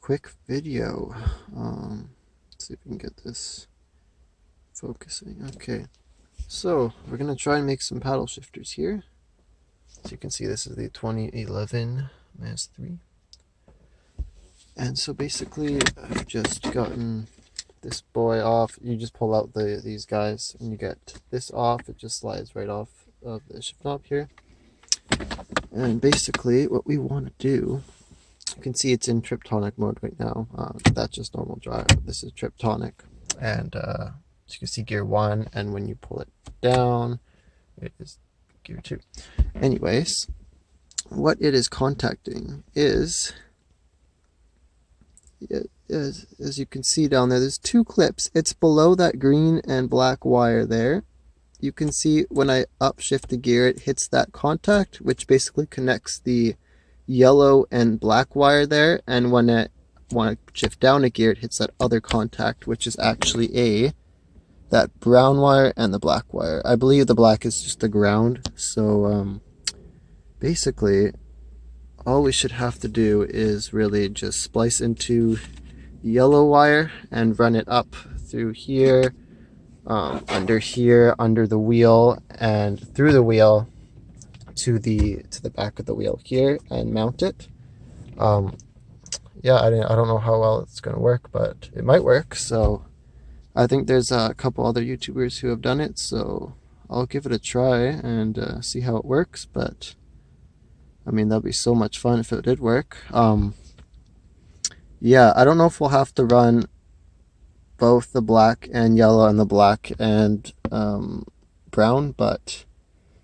quick video. Let's see if we can get this focusing. Okay, so we're gonna try and make some paddle shifters here. So you can see this is the 2011 Mazda 3. And so basically I've just gotten this boy off. You just pull out these guys and you get this off. It just slides right off of the shift knob here. And basically what we want to do, you can see it's in triptonic mode right now. That's just normal drive. This is triptonic. And so you can see gear 1, and when you pull it down, it is gear 2. Anyways, what it is contacting is, as you can see down there, there's 2 clips. It's below that green and black wire there. You can see when I upshift the gear, it hits that contact, which basically connects the yellow and black wire there. And when I want to shift down a gear, it hits that other contact, which is actually that brown wire and the black wire. I believe the black is just the ground. So basically, all we should have to do is really just splice into yellow wire and run it up through here, under here, under the wheel, and through the wheel to the back of the wheel here, and mount it. Yeah, I don't know how well it's going to work, but it might work. So I think there's a couple other YouTubers who have done it, so I'll give it a try and see how it works. But I mean, that'd be so much fun if it did work. Yeah, I don't know if we'll have to run both the black and yellow and the black and brown, but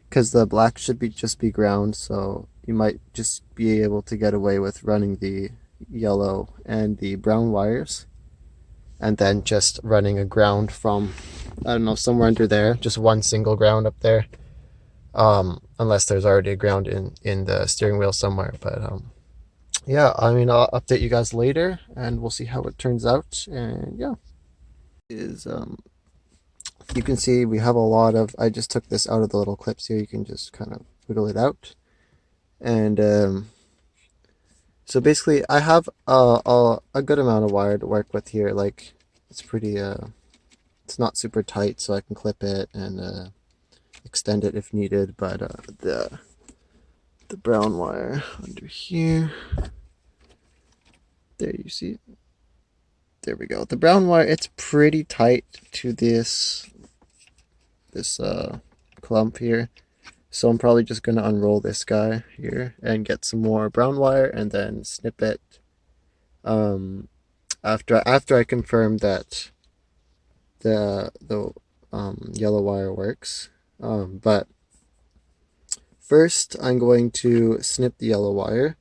because the black should just be ground, so you might just be able to get away with running the yellow and the brown wires, and then just running a ground from, I don't know, somewhere under there, just one single ground up there, unless there's already a ground in the steering wheel somewhere. But yeah, I mean, I'll update you guys later and we'll see how it turns out. And yeah, you can see we have a lot of, I just took this out of the little clips here. You can just kind of wiggle it out. And so basically I have a good amount of wire to work with here. Like, it's pretty, it's not super tight, so I can clip it and extend it if needed. But the brown wire under here, there, you see, there we go. The brown wire, it's pretty tight to this clump here, so I'm probably just going to unroll this guy here and get some more brown wire and then snip it after I confirm that the yellow wire works. But first I'm going to snip the yellow wire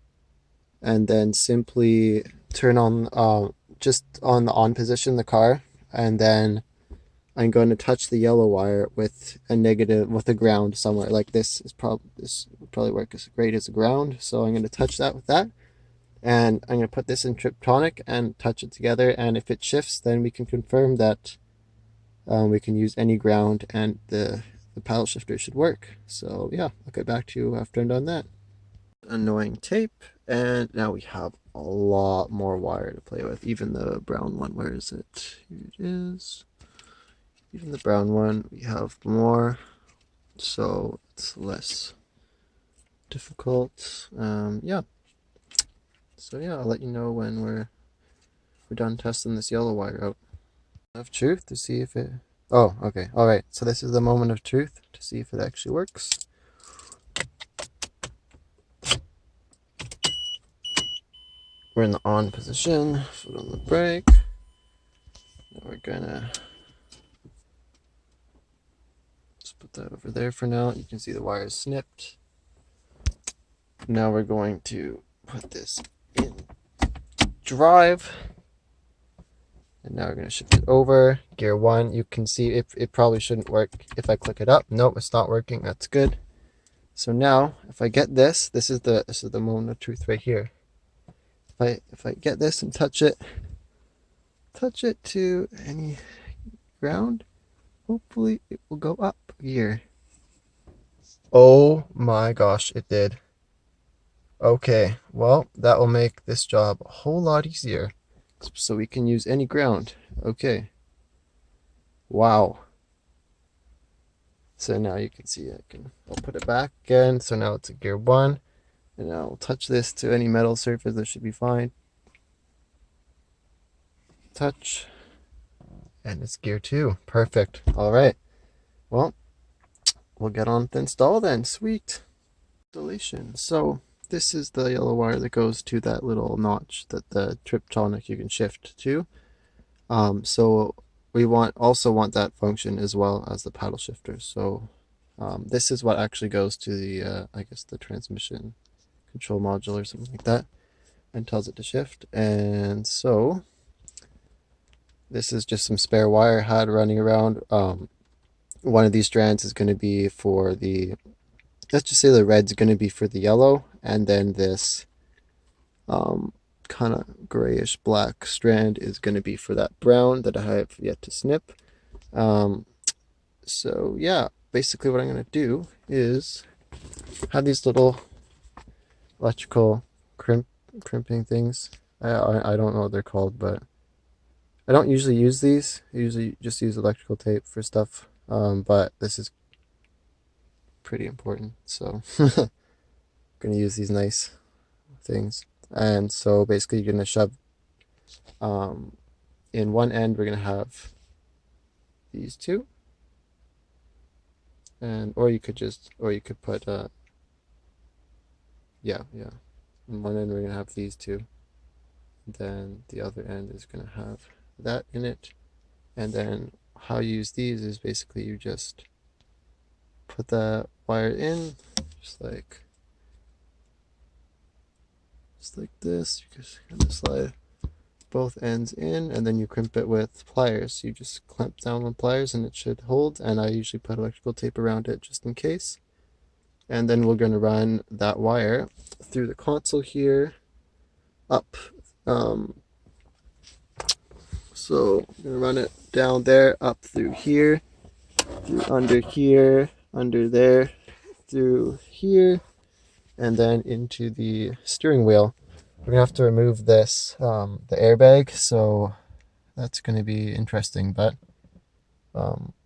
and then simply turn on just on the on position the car, and then I'm going to touch the yellow wire with a ground somewhere. Like this would probably work as great as a ground. So I'm going to touch that with that, and I'm going to put this in triptonic and touch it together. And if it shifts, then we can confirm that we can use any ground and the paddle shifter should work. So yeah, I'll get back to you after I'm done that. Annoying tape, and now we have a lot more wire to play with. Even the brown one, where is it? Here it is. Even the brown one, we have more, so it's less difficult. Yeah. So yeah, I'll let you know when we're done testing this yellow wire out. Of truth to see if it. Oh, okay. All right. So this is the moment of truth to see if it actually works. We're in the on position, foot on the brake. Now we're gonna just put that over there for now. You can see the wire is snipped. Now we're going to put this in drive. And now we're going to shift it over. Gear 1, you can see it probably shouldn't work if I click it up. Nope, it's not working. That's good. So now, if I get this is the moment of truth right here. If I get this and touch it to any ground, hopefully it will go up here. Oh my gosh, it did. Okay, well, that will make this job a whole lot easier. So we can use any ground. Okay. Wow. So now you can see I'll put it back again. So now it's a gear 1. And I'll touch this to any metal surface. That should be fine. Touch. And it's gear 2. Perfect. All right. Well, we'll get on to install then. Sweet. Installation. So this is the yellow wire that goes to that little notch that the Triptonic you can shift to. So we also want that function as well as the paddle shifter. So this is what actually goes to the I guess the transmission control module or something like that, and tells it to shift. And so this is just some spare wire I had running around. One of these strands is going to be for the, let's just say the red's going to be for the yellow, and then this kind of grayish black strand is going to be for that brown that I have yet to snip. So yeah, basically what I'm going to do is have these little electrical crimping things. I don't know what they're called, but I don't usually use these. I usually just use electrical tape for stuff, but this is pretty important, so I'm gonna use these nice things. And so basically you're gonna shove in one end we're gonna have these two, and or you could put yeah, in one end we're gonna have these two, then the other end is gonna have that in it. And then how you use these is basically you just put the wire in just like this. You just kind of slide both ends in, and then you crimp it with pliers. You just clamp down on pliers and it should hold, and I usually put electrical tape around it just in case. And then we're going to run that wire through the console here up. So I'm going to run it down there, up through here, through under here, under there, through here, and then into the steering wheel. We're going to have to remove this, the airbag, so that's going to be interesting, but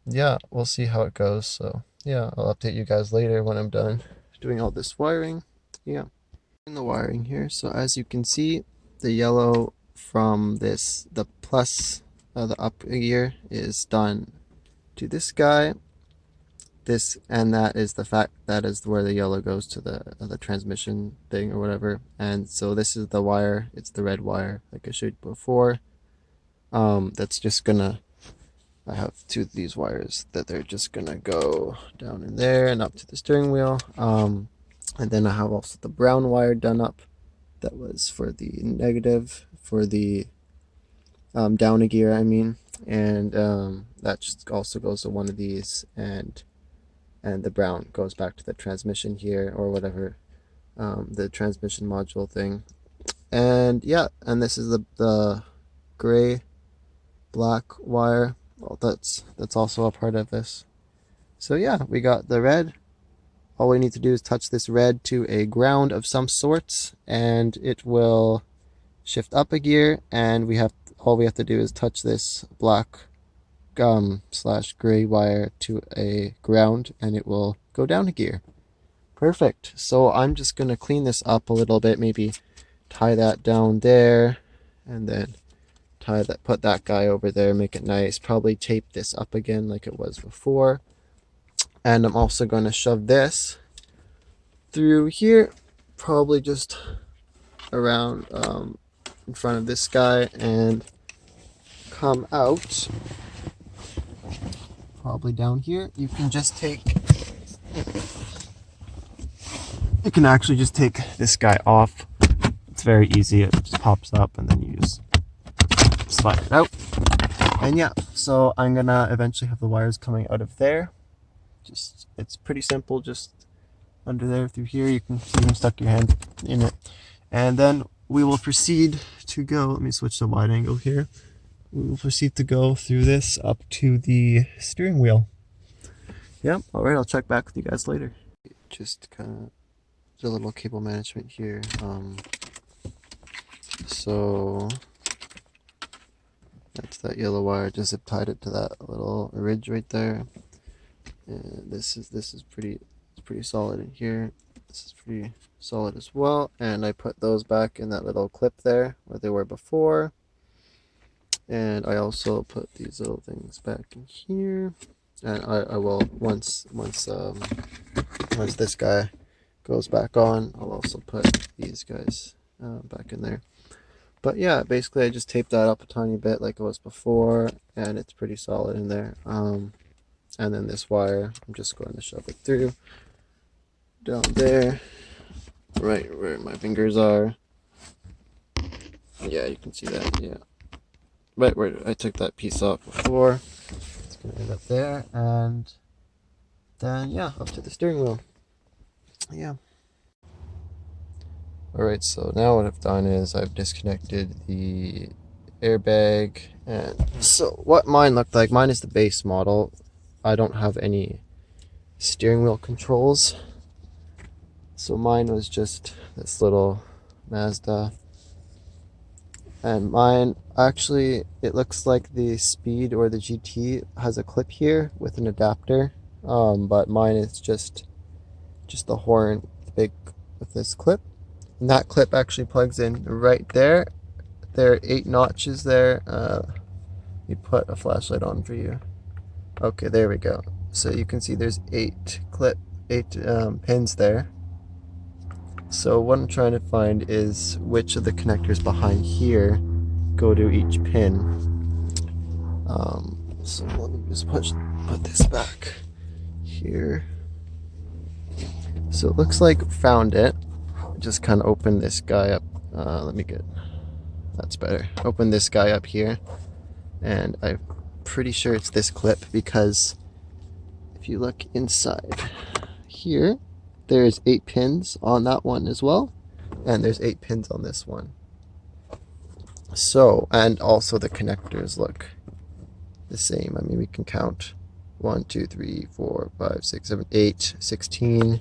yeah, we'll see how it goes. So yeah, I'll update you guys later when I'm done doing all this wiring. Yeah, in the wiring here, so as you can see, the yellow from this, the plus, the up gear is done to this guy. This, and that is where the yellow goes to the transmission thing or whatever. And so this is the wire, it's the red wire like I showed you before. That's just gonna, I have two of these wires that they're just gonna go down in there and up to the steering wheel. And then I have also the brown wire done up that was for the negative, for the down a gear, I mean. And that just also goes to one of these, and the brown goes back to the transmission here or whatever, the transmission module thing. And yeah, and this is the gray black wire. Well, that's also a part of this. So yeah, we got the red. All we need to do is touch this red to a ground of some sorts, and it will shift up a gear. And all we have to do is touch this black slash gray wire to a ground, and it will go down a gear. Perfect. So I'm just gonna clean this up a little bit, maybe tie that down there, and then put that guy over there, make it nice. Probably tape this up again like it was before. And I'm also going to shove this through here, probably just around in front of this guy, and come out probably down here. You can actually just take this guy off. It's very easy. It just pops up and then you just slide it out. And yeah, so I'm gonna eventually have the wires coming out of there. It's pretty simple, just under there through here. You can even stuck your hand in it. And then we will proceed to go, let me switch the wide angle here. We will proceed to go through this up to the steering wheel. Yep, alright, I'll check back with you guys later. Just kind of the little cable management here. So that's that yellow wire. Just zip tied it to that little ridge right there. And this is pretty, it's pretty solid in here. This is pretty solid as well. And I put those back in that little clip there where they were before. And I also put these little things back in here. And I will once this guy goes back on, I'll also put these guys back in there. But yeah, basically I just taped that up a tiny bit like it was before, and it's pretty solid in there. And then this wire, I'm just going to shove it through down there, right where my fingers are. Yeah, you can see that. Yeah, right where I took that piece off before. It's gonna end up there, and then yeah, up to the steering wheel. Yeah. Alright, so now what I've done is I've disconnected the airbag, and so what mine looked like, mine is the base model. I don't have any steering wheel controls, so mine was just this little Mazda. And mine, actually, it looks like the Speed or the GT has a clip here with an adapter, but mine is just the horn, big with this clip. And that clip actually plugs in right there. There are 8 notches there. Let me put a flashlight on for you. Okay, there we go. So you can see there's 8 pins there. So what I'm trying to find is which of the connectors behind here go to each pin. So let me just put this back here. So it looks like found it. Just kind of open this guy up. That's better. Open this guy up here, and I'm pretty sure it's this clip, because if you look inside here, there's 8 pins on that one as well, and there's 8 pins on this one. So, and also the connectors look the same. I mean, we can count 1, 2, 3, 4, 5, 6, 7, 8, 16,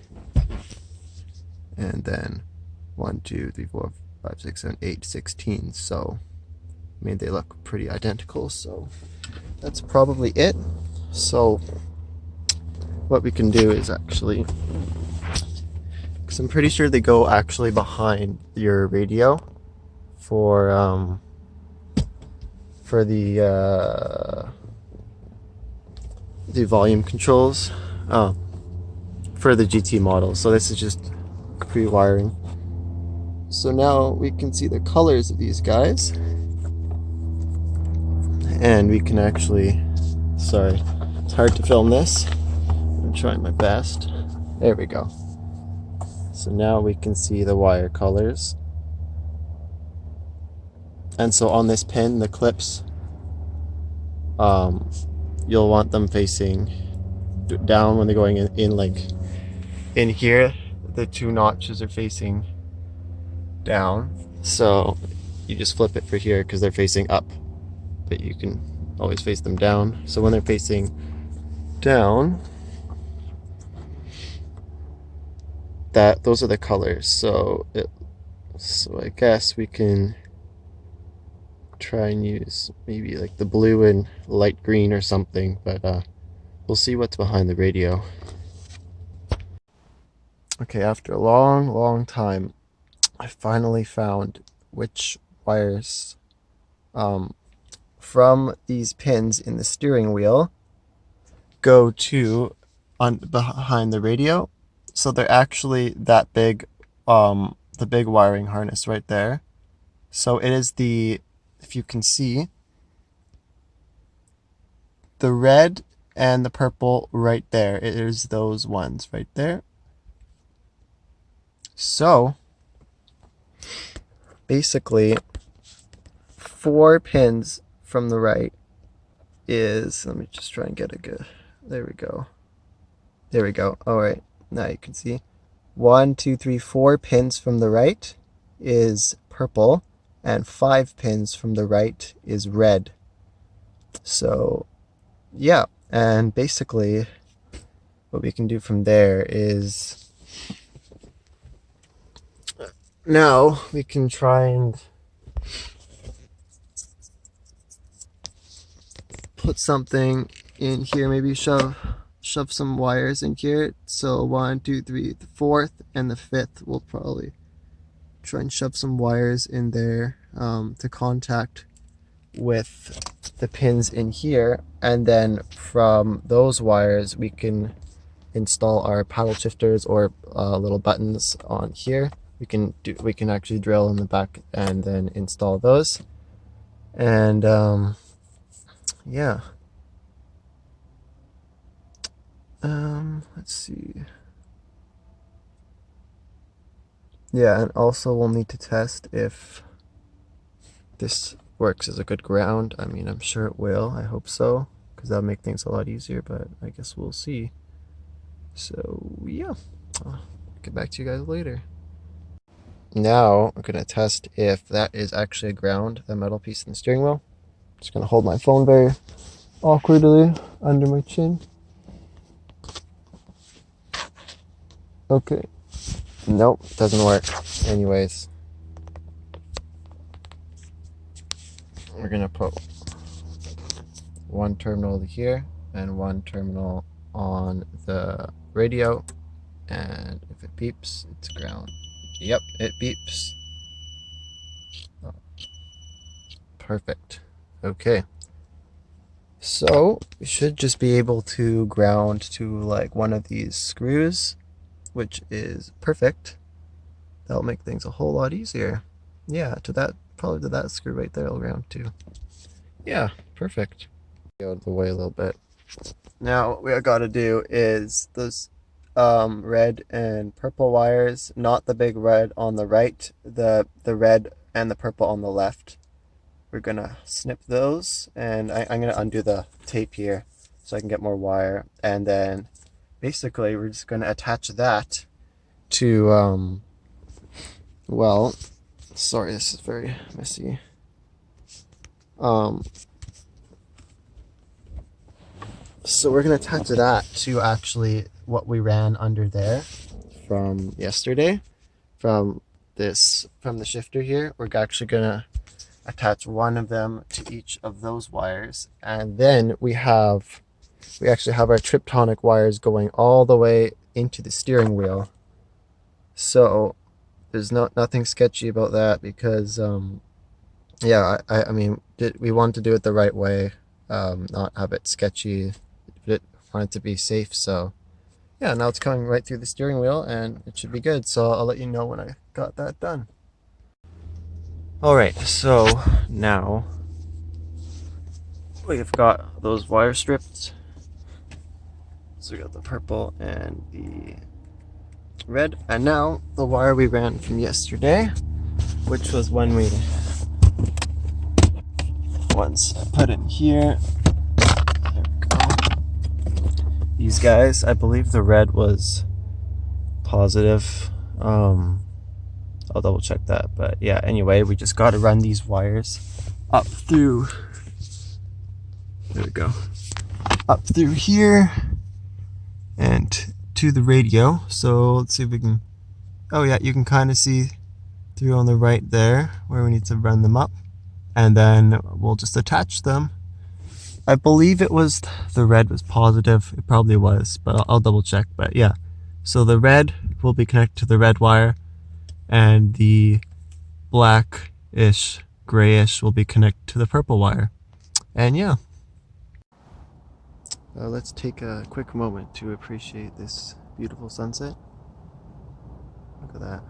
and then 1, 2, 3, 4, 5, 6, 7, 8, 16. So, I mean, they look pretty identical. So, that's probably it. So, what we can do is actually, because I'm pretty sure they go actually behind your radio for the volume controls for the GT model. So this is just pre-wiring. So now we can see the colors of these guys, and we can actually, sorry, it's hard to film this. I'm trying my best. There we go. So now we can see the wire colors. And so on this pin, the clips, you'll want them facing down when they're going in like in here. The 2 notches are facing down, so you just flip it for here because they're facing up, but you can always face them down. So when they're facing down, those are the colors. So I guess we can try and use maybe like the blue and light green or something, but we'll see what's behind the radio. Okay, after a long time, I finally found which wires from these pins in the steering wheel go to behind the radio. So they're actually that big, the big wiring harness right there. So it is if you can see, the red and the purple right there, it is those ones right there. So basically 4 pins from the right is, let me just try and get a good, there we go. All right, now you can see 1, 2, 3, 4 pins from the right is purple, and 5 pins from the right is red. So yeah, and basically what we can do from there is now we can try and put something in here, maybe shove some wires in here. So 1, 2, 3, the fourth and the fifth, we'll probably try and shove some wires in there to contact with the pins in here, and then from those wires we can install our paddle shifters or little buttons on here. We can actually drill in the back and then install those. And yeah. Let's see. Yeah, and also we'll need to test if this works as a good ground. I mean, I'm sure it will. I hope so, because that'll make things a lot easier, but I guess we'll see. So yeah, I'll get back to you guys later. Now I'm gonna test if that is actually a ground, the metal piece in the steering wheel. Just gonna hold my phone very awkwardly under my chin. Okay. Nope, doesn't work. Anyways, we're gonna put one terminal here and one terminal on the radio, and if it beeps, it's ground. Yep, it beeps. Oh, perfect. Okay. So we should just be able to ground to like one of these screws, which is perfect. That'll make things a whole lot easier. Yeah, to that, probably to that screw right there, I'll ground to. Yeah, perfect. Get out of the way a little bit. Now what we gotta do is those red and purple wires, not the big red on the right, the red and the purple on the left. We're gonna snip those, and I'm gonna undo the tape here so I can get more wire, and then basically we're just gonna attach that to well, sorry, this is very messy. So we're gonna attach that to actually what we ran under there from yesterday, from the shifter here. We're actually gonna attach one of them to each of those wires, and then we actually have our Triptonic wires going all the way into the steering wheel. So there's nothing sketchy about that, because yeah, I mean, we want to do it the right way, not have it sketchy. It want it to be safe. So yeah, now it's coming right through the steering wheel and it should be good. So I'll let you know when I got that done. All right, so now we've got those wire strips. So we got the purple and the red, and now the wire we ran from yesterday, which was when we once put in here. There we go. These guys, I believe the red was positive. I'll double check that, but yeah, anyway, we just got to run these wires up through, there we go, up through here and to the radio. So let's see if we can, oh yeah, you can kind of see through on the right there where we need to run them up, and then we'll just attach them. I believe it was the red was positive. It probably was, but I'll double check. But yeah, so the red will be connected to the red wire, and the blackish, grayish will be connected to the purple wire. And yeah. Let's take a quick moment to appreciate this beautiful sunset. Look at that.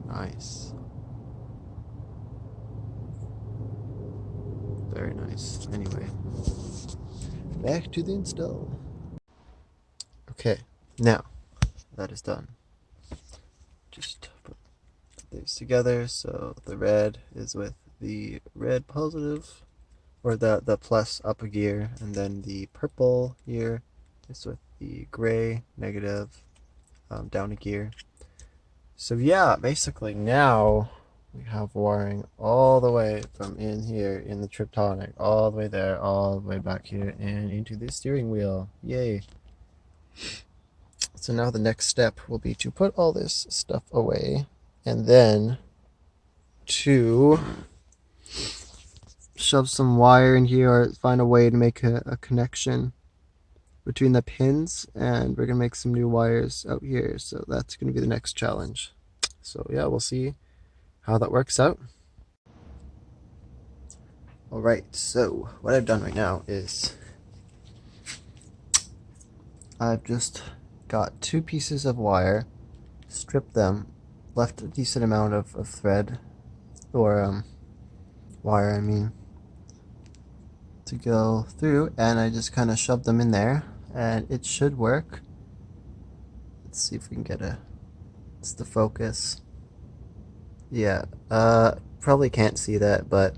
Nice. Very nice. Anyway, back to the install. Okay, now that is done. Just put these together. So the red is with the red positive, or the plus up a gear, and then the purple here is with the gray negative down a gear. So yeah, basically now we have wiring all the way from in here in the Triptonic, all the way there, all the way back here, and into the steering wheel. Yay. So now the next step will be to put all this stuff away and then to shove some wire in here or find a way to make a connection between the pins, and we're gonna make some new wires out here. So that's gonna be the next challenge. So yeah, we'll see how that works out. All right, so what I've done right now is I've just got 2 pieces of wire, stripped them, left a decent amount of thread, or wire I mean, to go through, and I just kind of shoved them in there and it should work. Let's see if we can get it's the focus. Yeah, probably can't see that, but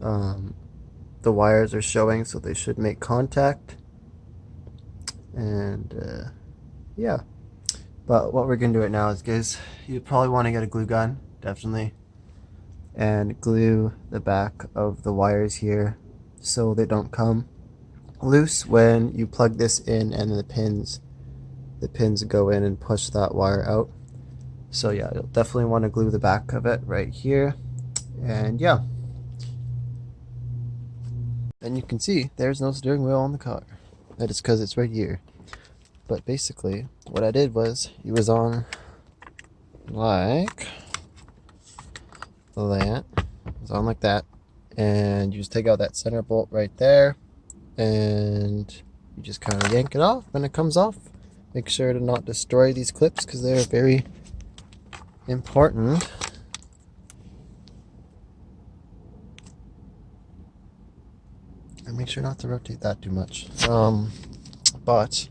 the wires are showing, so they should make contact. And yeah, but what we're gonna do right now is, guys, you probably want to get a glue gun, definitely, and glue the back of the wires here so they don't come loose when you plug this in and the pins go in and push that wire out. So yeah, you'll definitely want to glue the back of it right here. And yeah, and you can see there's no steering wheel on the car. That is because it's right here. But basically what I did was, it was on like that. It's on like that, and you just take out that center bolt right there, and you just kind of yank it off when it comes off. Make sure to not destroy these clips because they're very important. And make sure not to rotate that too much. But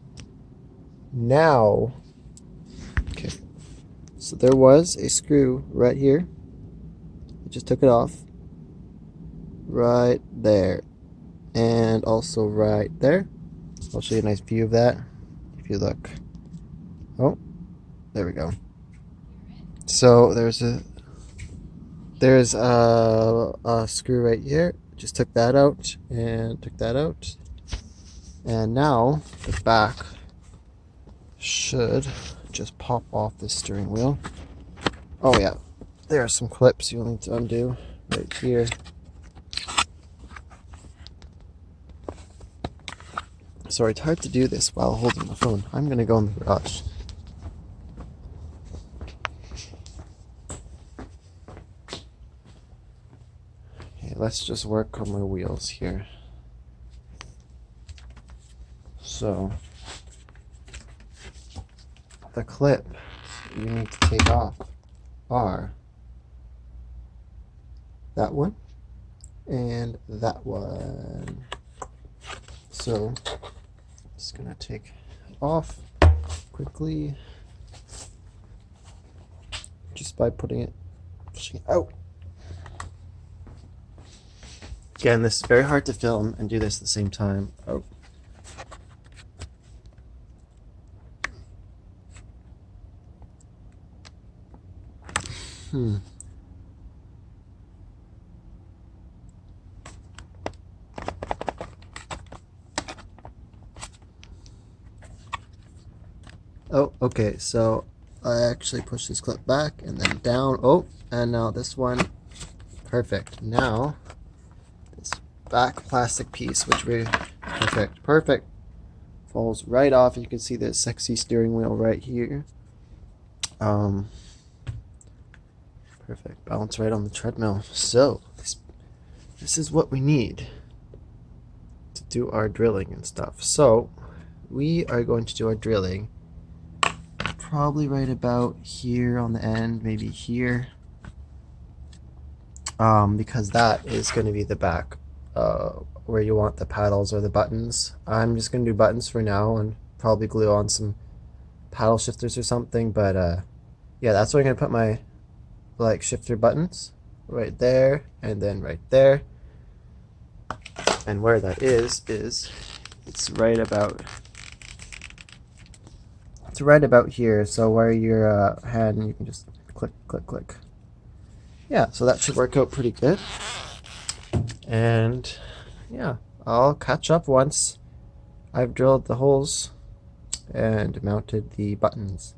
now, okay, so there was a screw right here. I just took it off right there, and also right there. I'll show you a nice view of that if you look. Oh, there we go. So there's a screw right here. Just took that out and took that out, and now the back should just pop off the steering wheel. Oh yeah, there are some clips you'll need to undo right here. Sorry, it's hard to do this while holding the phone. I'm gonna go in the garage. Okay, let's just work on my wheels here. So the clip you need to take off are that one and that one. So just gonna take it off quickly just by pushing it out. Again, this is very hard to film and do this at the same time. Oh. Oh, okay, so I actually push this clip back and then down. Oh, and now this one. Perfect. Now this back plastic piece, which we perfect, falls right off. You can see the sexy steering wheel right here. Perfect. Balance right on the treadmill. So this is what we need to do our drilling and stuff. So we are going to do our drilling probably right about here on the end, maybe here, because that is going to be the back where you want the paddles or the buttons. I'm just going to do buttons for now and probably glue on some paddle shifters or something, but yeah, that's where I'm going to put my shifter buttons, right there and then right there. And where that is it's right about here. So where your hand, you can just click, click, click. Yeah, so that should work out pretty good. And yeah, I'll catch up once I've drilled the holes and mounted the buttons.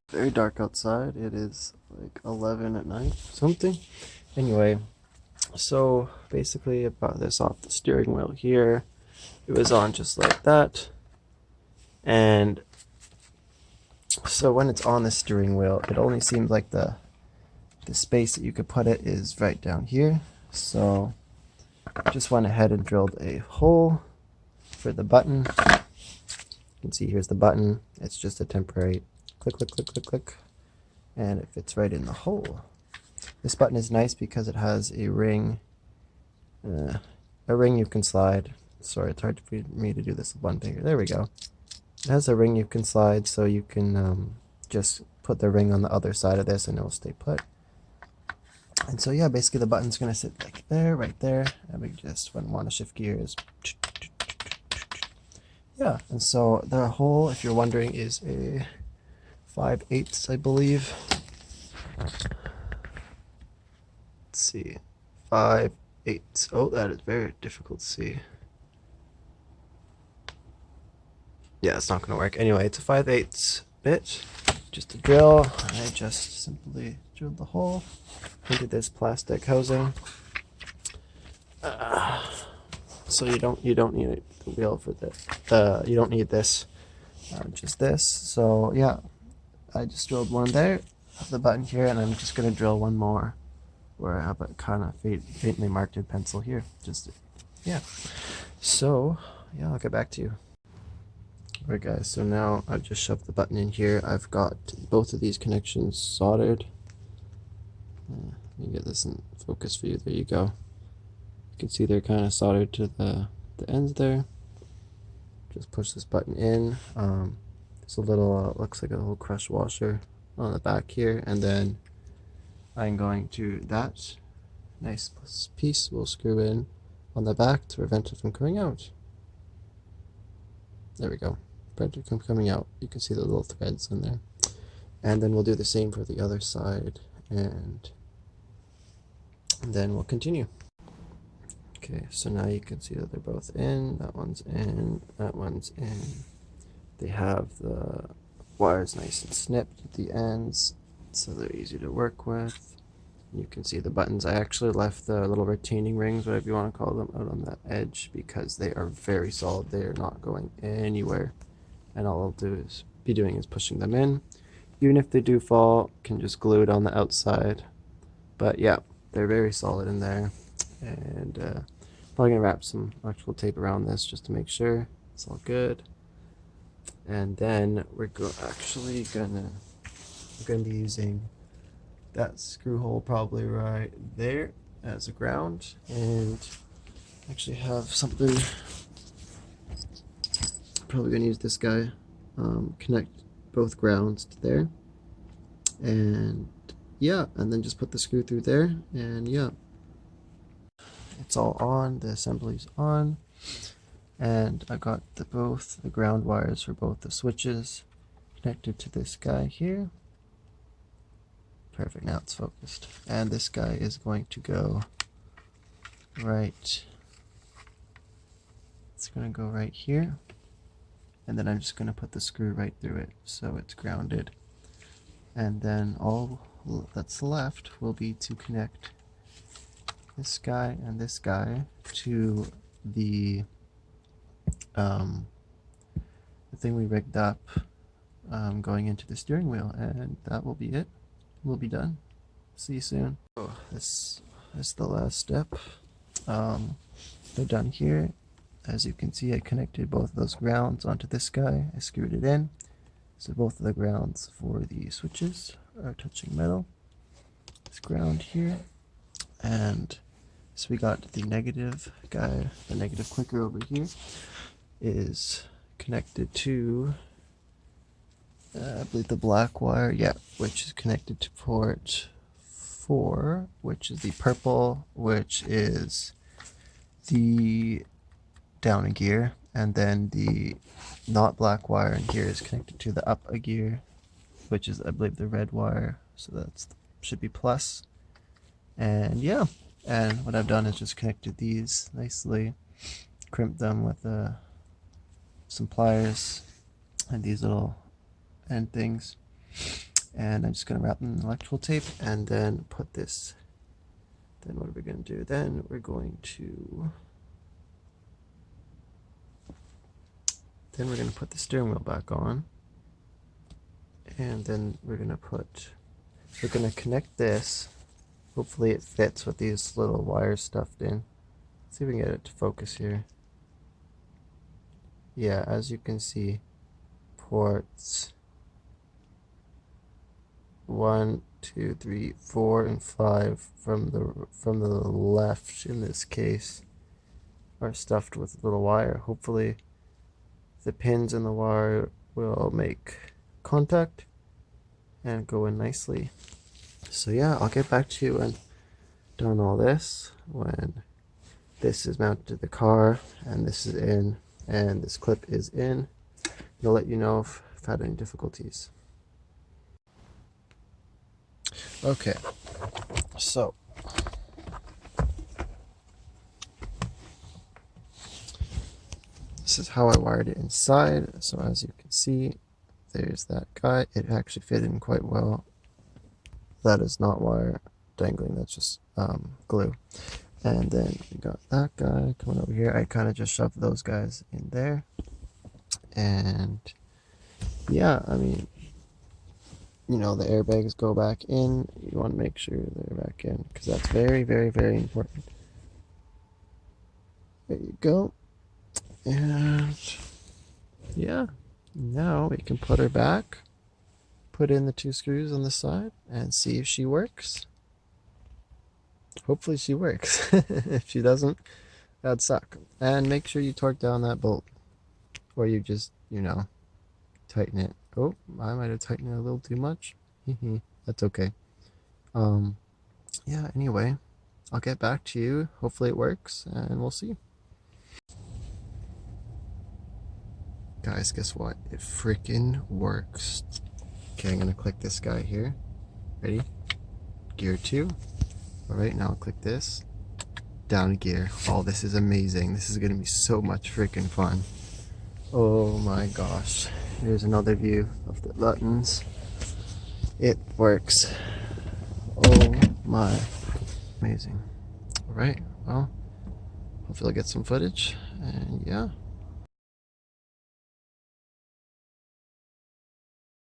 Very dark outside. It is like 11 at night, something. Anyway, so basically I brought this off the steering wheel here. It was on just like that. And so when it's on the steering wheel, it only seems like the space that you could put it is right down here. So just went ahead and drilled a hole for the button. You can see here's the button. It's just a temporary click, click, click, click, click, and it fits right in the hole. This button is nice because it has a ring you can slide. Sorry, it's hard for me to do this with one finger. There we go. It has a ring you can slide, so you can just put the ring on the other side of this and it will stay put. And so yeah, basically the button's gonna sit like there, right there, and we just want to shift gears. Yeah, and so the hole, if you're wondering, is a 5/8, I believe. Let's see, 5/8. Oh, that is very difficult to see. Yeah, it's not gonna work. Anyway, it's a 5/8 bit. Just a drill. I just simply drilled the hole into this plastic housing. So you don't need the wheel for this. You don't need this. Just this. So yeah, I just drilled one there. Have the button here, and I'm just gonna drill one more where I have it kind of faintly marked in pencil here. Just yeah. So yeah, I'll get back to you. Alright guys, so now I've just shoved the button in here. I've got both of these connections soldered. Let me get this in focus for you. There you go. You can see they're kind of soldered to the ends there. Just push this button in. There's a little, looks like a little crush washer on the back here, and then I'm going to, that nice piece will screw in on the back to prevent it from coming out. There we go. Prevent it from coming out. You can see the little threads in there. And then we'll do the same for the other side, and then we'll continue. Okay, so now you can see that they're both in. That one's in. That one's in. They have the wires nice and snipped at the ends, so they're easy to work with. You can see the buttons. I actually left the little retaining rings, whatever you want to call them, out on the edge because they are very solid. They are not going anywhere, and all I'll be doing is pushing them in. Even if they do fall, can just glue it on the outside. But yeah, they're very solid in there, and probably gonna wrap some electrical tape around this just to make sure it's all good. And then we're gonna be using that screw hole probably right there as a ground, and actually have something. Probably gonna use this guy. Connect both grounds to there, and yeah, and then just put the screw through there, and yeah, it's all on. The assembly's on, and I got both the ground wires for both the switches connected to this guy here. Perfect, now it's focused. And this guy is going to go right, it's going to go right here, and then I'm just going to put the screw right through it so it's grounded. And then all that's left will be to connect this guy and this guy to the thing we rigged up going into the steering wheel, and that will be it. We'll be done. See you soon. Oh, this is the last step. They're done here. As you can see, I connected both of those grounds onto this guy. I screwed it in. So both of the grounds for the switches are touching metal. This ground here. And so we got the negative guy, the negative clicker over here is connected to I believe the black wire, yeah, which is connected to port 4, which is the purple, which is the down a gear, and then the not black wire in here is connected to the up a gear, which is, I believe, the red wire, so that's should be plus. And yeah, and what I've done is just connected these nicely, crimped them with some pliers, and these little end things. And I'm just going to wrap them in electrical tape and then put this. Then what are we going to do? Then we're going to put the steering wheel back on. And then we're going to connect this. Hopefully it fits with these little wires stuffed in. Let's see if we can get it to focus here. Yeah, as you can see, ports 1, 2, 3, 4, and 5 from the left in this case are stuffed with little wire. Hopefully the pins in the wire will make contact and go in nicely. So yeah, I'll get back to you when done all this, when this is mounted to the car and this is in and this clip is in. I'll let you know if I've had any difficulties. Okay, so this is how I wired it inside. So as you can see, there's that guy. It actually fit in quite well. That is not wire dangling, that's just glue. And then we got that guy coming over here. I kind of just shoved those guys in there. And yeah, I mean, you know, the airbags go back in. You want to make sure they're back in because that's very, very, very important. There you go. And yeah, now we can put her back, put in the 2 screws on the side, and see if she works. Hopefully she works. If she doesn't, that'd suck. And make sure you torque down that bolt, or you just, you know, tighten it. Oh, I might have tightened it a little too much. That's okay. Yeah, anyway, I'll get back to you. Hopefully it works, and we'll see. Guys, guess what? It freaking works. Okay, I'm gonna click this guy here. Ready? Gear 2. Alright, now I'll click this. Down gear. Oh, this is amazing. This is gonna be so much freaking fun. Oh my gosh. Here's another view of the buttons. It works. Oh my. Amazing. Alright, well, hopefully I'll get some footage. And yeah.